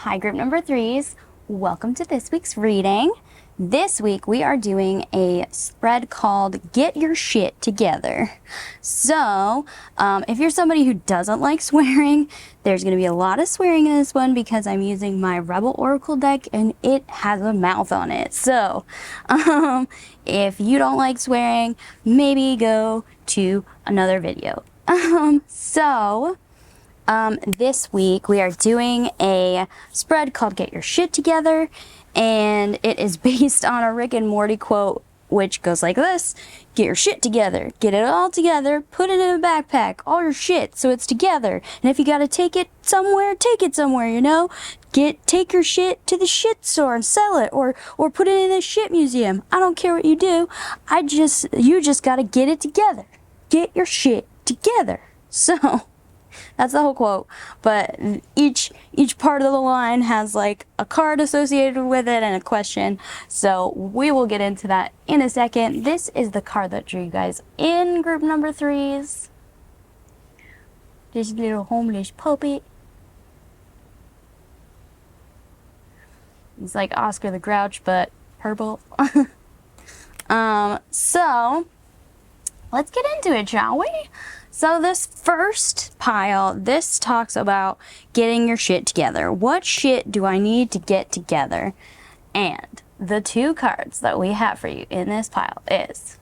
Hi, group number threes. Welcome to this week's reading. This week we are doing a spread called Get Your Shit Together. So, if you're somebody who doesn't like swearing, there's going to be a lot of swearing in this one because I'm using my Rebel Oracle deck and it has a mouth on it. So, if you don't like swearing, maybe go to another video. This week we are doing a spread called Get Your Shit Together, and it is based on a Rick and Morty quote, which goes like this: get your shit together, get it all together, put it in a backpack, all your shit, so it's together. And if you gotta take it somewhere, you know? Take your shit to the shit store and sell it, or put it in a shit museum. I don't care what you do. You just gotta get it together. Get your shit together. So that's the whole quote, but each part of the line has like a card associated with it and a question, so we will get into that in a second. This is the card that drew you guys in group number threes. This little homeless puppet. It's like Oscar the Grouch, but purple. So let's get into it, shall we? So this first pile, this talks about getting your shit together. What shit do I need to get together? And the two cards that we have for you in this pile is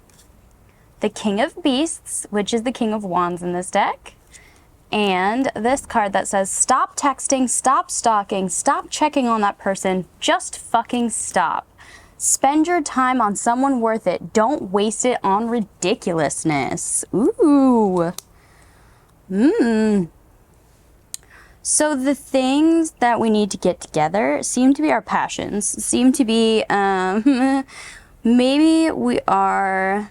the King of Beasts, which is the King of Wands in this deck, and this card that says stop texting, stop stalking, stop checking on that person, just fucking stop. Spend your time on someone worth it. Don't waste it on ridiculousness. Ooh. So the things that we need to get together seem to be our passions. Seem to be, maybe we're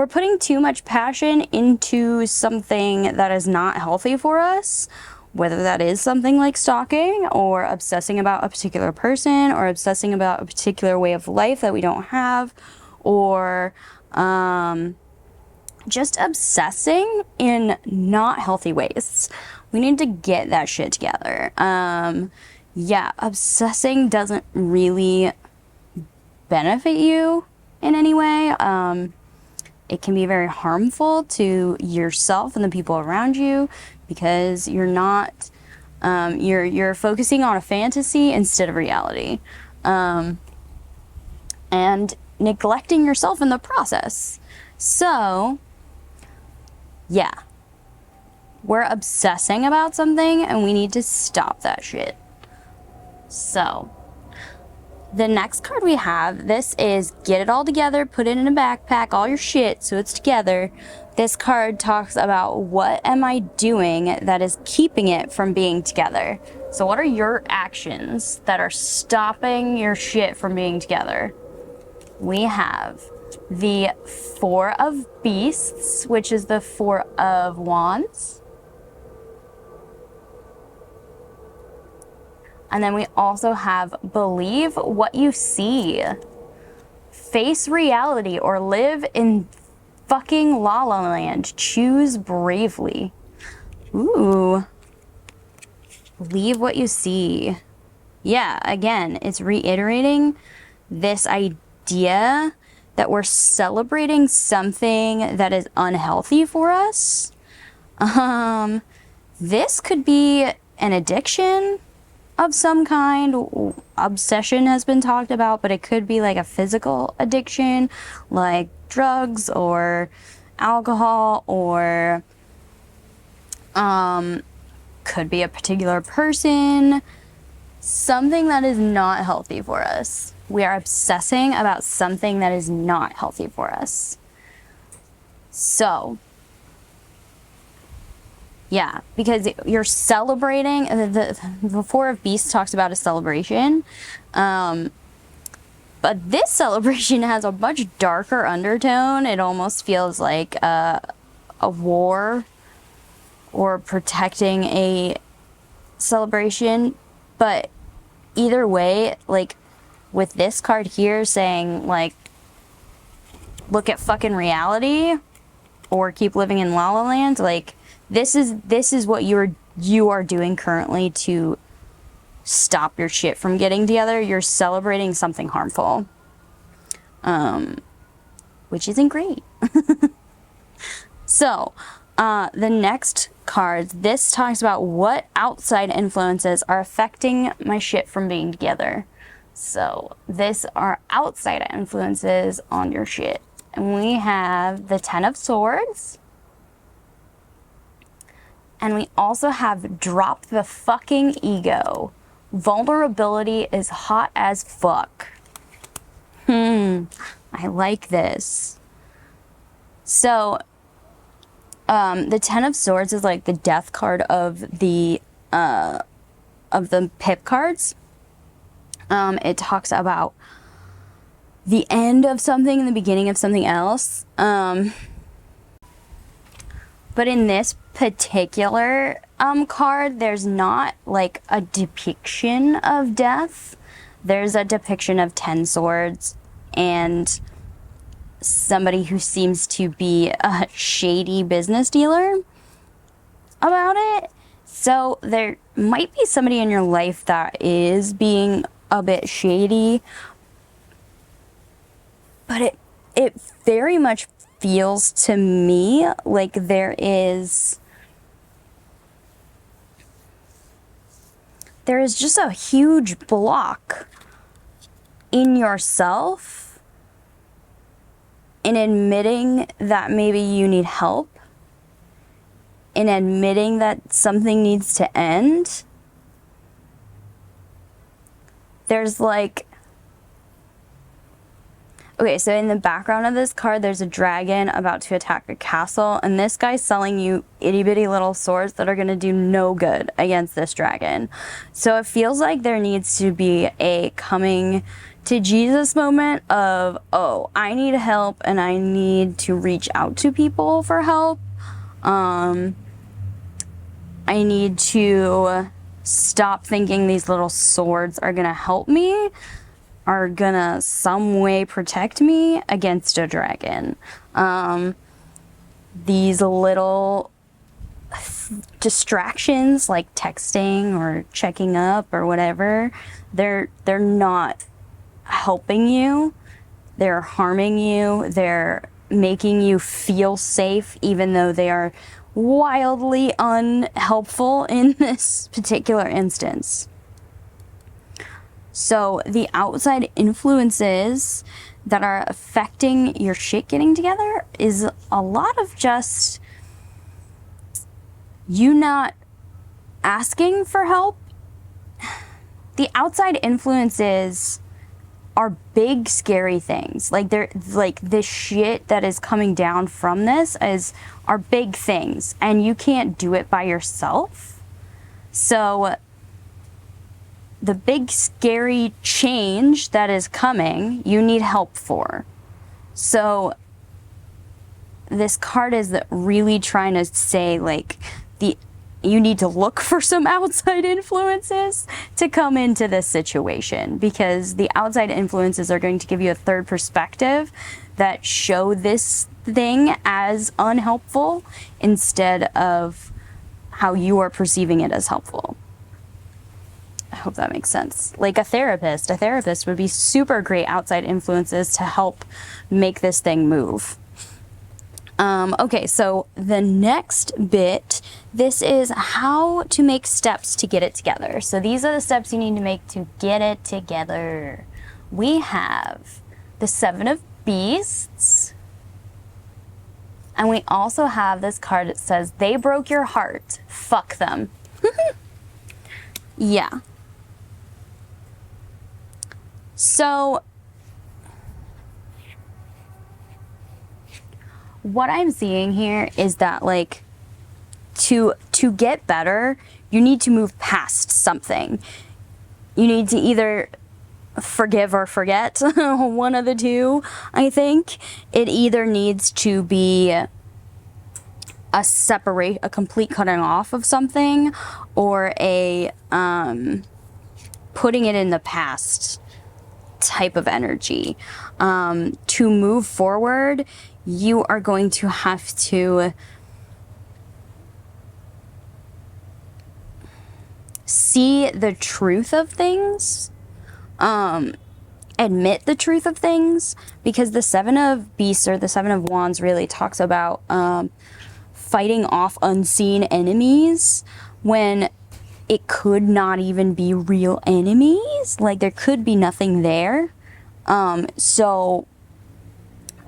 putting too much passion into something that is not healthy for us. Whether that is something like stalking, or obsessing about a particular person, or obsessing about a particular way of life that we don't have, or just obsessing in not healthy ways. We need to get that shit together. Yeah, obsessing doesn't really benefit you in any way. It can be very harmful to yourself and the people around you, because you're not, you're focusing on a fantasy instead of reality, and neglecting yourself in the process. So, yeah, we're obsessing about something and we need to stop that shit. So, the next card we have, this is get it all together, put it in a backpack, all your shit, so it's together. This card talks about what am I doing that is keeping it from being together. So what are your actions that are stopping your shit from being together? We have the Four of Beasts, which is the Four of Wands. And then we also have believe what you see. Face reality or live in fucking La La Land. Choose bravely. Ooh. Believe what you see. Yeah, again, it's reiterating this idea that we're celebrating something that is unhealthy for us. This could be an addiction of some kind. Obsession has been talked about, but it could be like a physical addiction, like drugs or alcohol, or could be a particular person, something that is not healthy for us. We are obsessing about something that is not healthy for us. So yeah, because you're celebrating. The Four of Beasts talks about a celebration. But this celebration has a much darker undertone. It almost feels like a war or protecting a celebration. But either way, like with this card here saying like, look at fucking reality, or keep living in La La Land. Like, this is what you are doing currently to stop your shit from getting together. You're celebrating something harmful, which isn't great. So, the next card, this talks about what outside influences are affecting my shit from being together. So, this are outside influences on your shit. And we have the Ten of Swords. And we also have drop the fucking ego. Vulnerability is hot as fuck. I like this. So, the Ten of Swords is like the death card of the pip cards. It talks about the end of something and the beginning of something else. But in this particular card, there's not like a depiction of death. There's a depiction of 10 swords and somebody who seems to be a shady business dealer about it. So there might be somebody in your life that is being a bit shady, but it very much feels to me like there is just a huge block in yourself in admitting that maybe you need help, in admitting that something needs to end. There's like, okay, so in the background of this card, there's a dragon about to attack a castle, and this guy's selling you itty bitty little swords that are gonna do no good against this dragon. So it feels like there needs to be a coming to Jesus moment of, oh, I need help and I need to reach out to people for help. I need to stop thinking these little swords are gonna help me, are gonna some way protect me against a dragon. These little distractions like texting or checking up or whatever, they're not helping you. They're harming you. They're making you feel safe, even though they are wildly unhelpful in this particular instance. So the outside influences that are affecting your shit getting together is a lot of just you not asking for help. The outside influences are big, scary things. Like they're like this shit that is coming down from this are big things, and you can't do it by yourself. So the big, scary change that is coming, you need help for. So this card is really trying to say, like, you need to look for some outside influences to come into this situation, because the outside influences are going to give you a third perspective that show this thing as unhelpful instead of how you are perceiving it as helpful. I hope that makes sense. Like a therapist would be super great outside influences to help make this thing move. Okay, so the next bit, this is how to make steps to get it together. So these are the steps you need to make to get it together. We have the Seven of Beasts. And we also have this card that says, they broke your heart. Fuck them. Yeah. So what I'm seeing here is that, like, to get better, you need to move past something. You need to either forgive or forget, one of the two, I think. It either needs to be a complete cutting off of something, or a putting it in the past type of energy. To move forward, you are going to have to see the truth of things, admit the truth of things, because the Seven of Beasts, or the Seven of Wands, really talks about fighting off unseen enemies when it could not even be real enemies. Like, there could be nothing there. So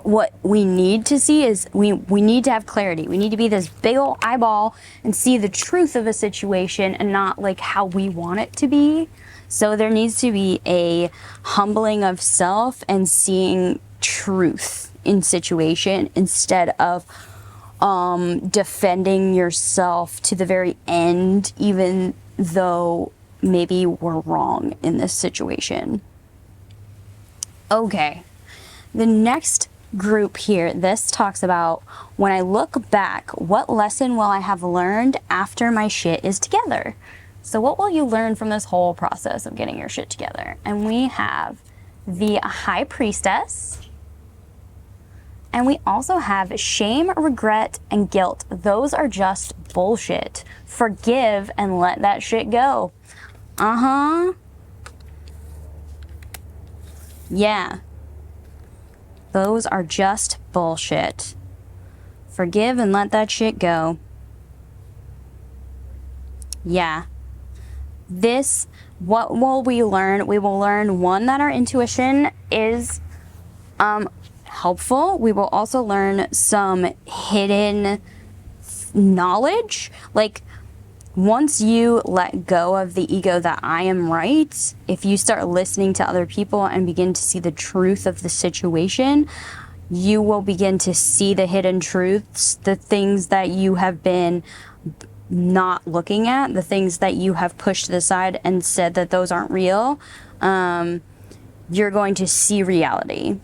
what we need to see is we need to have clarity. We need to be this big old eyeball and see the truth of a situation and not like how we want it to be. So there needs to be a humbling of self and seeing truth in situation instead of defending yourself to the very end, even though maybe we're wrong in this situation. Okay, the next group here, this talks about, when I look back, what lesson will I have learned after my shit is together? So what will you learn from this whole process of getting your shit together? And we have the High Priestess, and we also have shame, regret, and guilt. Those are just bullshit. Forgive and let that shit go. Yeah. Those are just bullshit. Forgive and let that shit go. Yeah. This, what will we learn? We will learn, one, that our intuition is helpful. We will also learn some hidden knowledge. Like, once you let go of the ego that I am right, if you start listening to other people and begin to see the truth of the situation, you will begin to see the hidden truths, the things that you have been not looking at, the things that you have pushed to the side and said that those aren't real. You're going to see reality.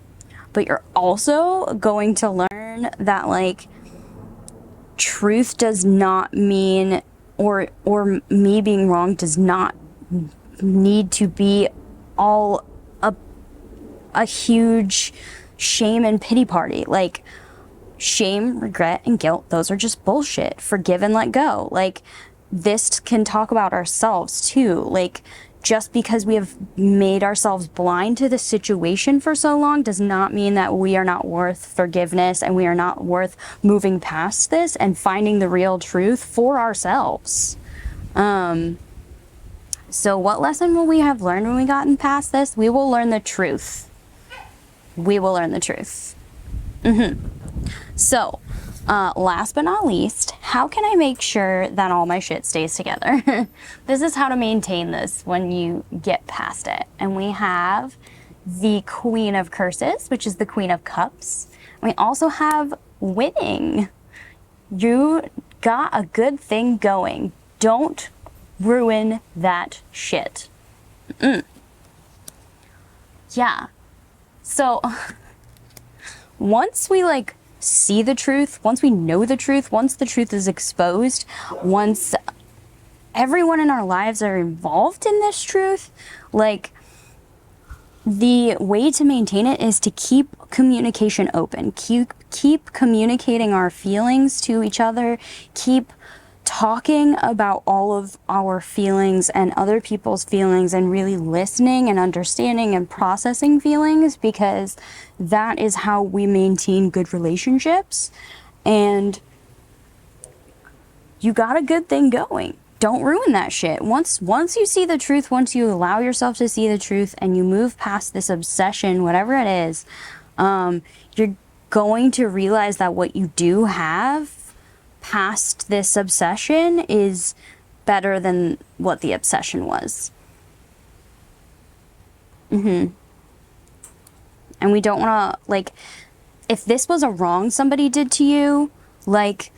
But you're also going to learn that, like, truth does not mean, or me being wrong does not need to be all a huge shame and pity party. Like, shame, regret, and guilt, those are just bullshit. Forgive and let go. Like, this can talk about ourselves too. Like, just because we have made ourselves blind to the situation for so long does not mean that we are not worth forgiveness and we are not worth moving past this and finding the real truth for ourselves. So what lesson will we have learned when we gotten past this? We will learn the truth. We will learn the truth. So, last but not least, how can I make sure that all my shit stays together? This is how to maintain this when you get past it. And we have the Queen of Curses, which is the Queen of Cups. We also have winning. You got a good thing going. Don't ruin that shit. Yeah. So, once we, like, see the truth, once we know the truth, once the truth is exposed, once everyone in our lives are involved in this truth, like, the way to maintain it is to keep communication open, keep communicating our feelings to each other, keep talking about all of our feelings and other people's feelings, and really listening and understanding and processing feelings, because that is how we maintain good relationships. And you got a good thing going. Don't ruin that shit. Once you see the truth, once you allow yourself to see the truth and you move past this obsession, whatever it is, you're going to realize that what you do have past this obsession is better than what the obsession was. And we don't want to, like, if this was a wrong somebody did to you, like,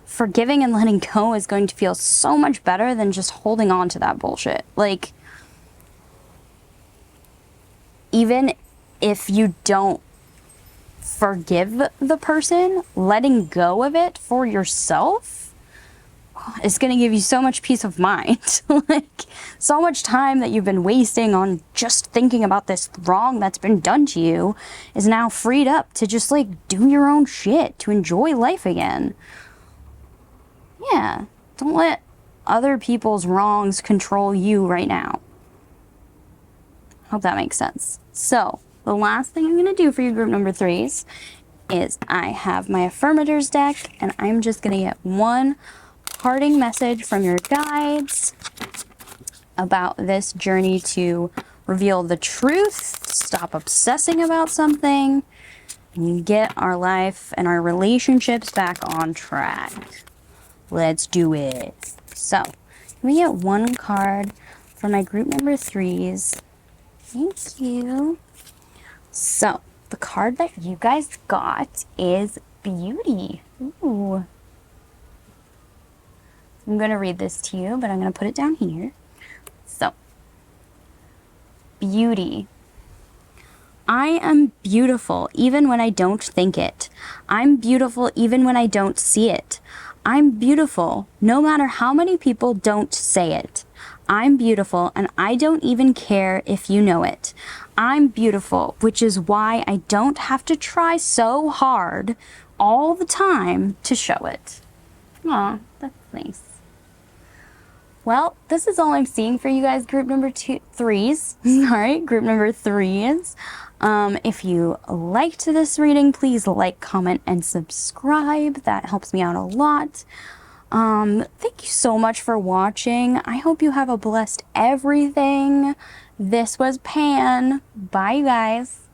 forgiving and letting go is going to feel so much better than just holding on to that bullshit. Like, even if you don't forgive the person, letting go of it for yourself, it's going to give you so much peace of mind. Like, so much time that you've been wasting on just thinking about this wrong that's been done to you is now freed up to just, like, do your own shit, to enjoy life again. Yeah, don't let other people's wrongs control you right now. Hope that makes sense. So, the last thing I'm going to do for you group number 3s is I have my affirmators deck, and I'm just going to get one parting message from your guides about this journey to reveal the truth, stop obsessing about something, and get our life and our relationships back on track. Let's do it. So, can we get one card for my group number 3s? Thank you. So, the card that you guys got is Beauty. Ooh. I'm going to read this to you, but I'm going to put it down here. So, Beauty. I am beautiful even when I don't think it. I'm beautiful even when I don't see it. I'm beautiful no matter how many people don't say it. I'm beautiful and I don't even care if you know it. I'm beautiful, which is why I don't have to try so hard all the time to show it. Aw, that's nice. Well, this is all I'm seeing for you guys, group number 3s. Sorry, group number 3s. If you liked this reading, please like, comment, and subscribe. That helps me out a lot. Thank you so much for watching. I hope you have a blessed everything. This was Pan. Bye, you guys.